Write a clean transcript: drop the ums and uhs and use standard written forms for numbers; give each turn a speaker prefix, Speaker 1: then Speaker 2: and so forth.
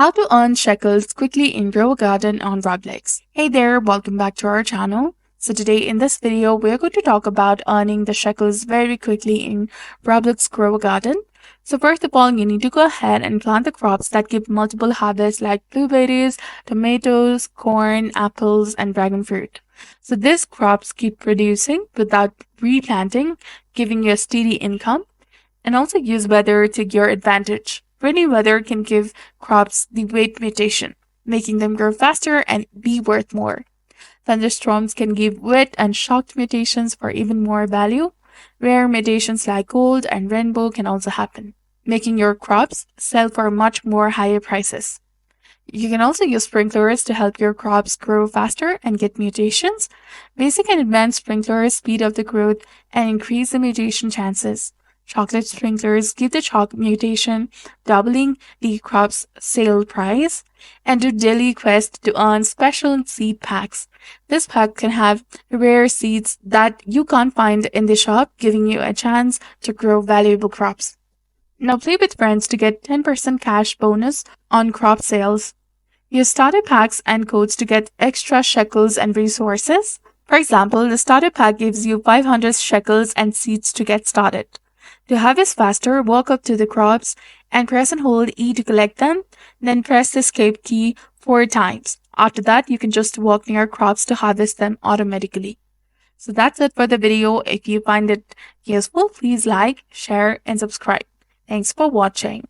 Speaker 1: How to earn shekels quickly in Grow a Garden on Roblox. Hey there, welcome back to our channel. So today in this video, we're going to talk about earning the shekels very quickly in Roblox Grow a Garden. So first of all, you need to go ahead and plant the crops that give multiple harvests like blueberries, tomatoes, corn, apples, and dragon fruit. So these crops keep producing without replanting, giving you a steady income. And also use weather to your advantage. Rainy weather can give crops the weight mutation, making them grow faster and be worth more. Thunderstorms can give wet and shocked mutations for even more value. Rare mutations like gold and rainbow can also happen, making your crops sell for much more higher prices. You can also use sprinklers to help your crops grow faster and get mutations. Basic and advanced sprinklers speed up the growth and increase the mutation chances. Chocolate sprinklers give the chalk mutation, doubling the crop's sale price, and do daily quests to earn special seed packs. This pack can have rare seeds that you can't find in the shop, giving you a chance to grow valuable crops. Now play with friends to get 10% cash bonus on crop sales. Use starter packs and codes to get extra shekels and resources. For example, the starter pack gives you 500 shekels and seeds to get started. To harvest faster, walk up to the crops and press and hold E to collect them, then press the escape key 4 times. After that, you can just walk near crops to harvest them automatically. So that's it for the video. If you find it useful, please like, share, and subscribe. Thanks for watching.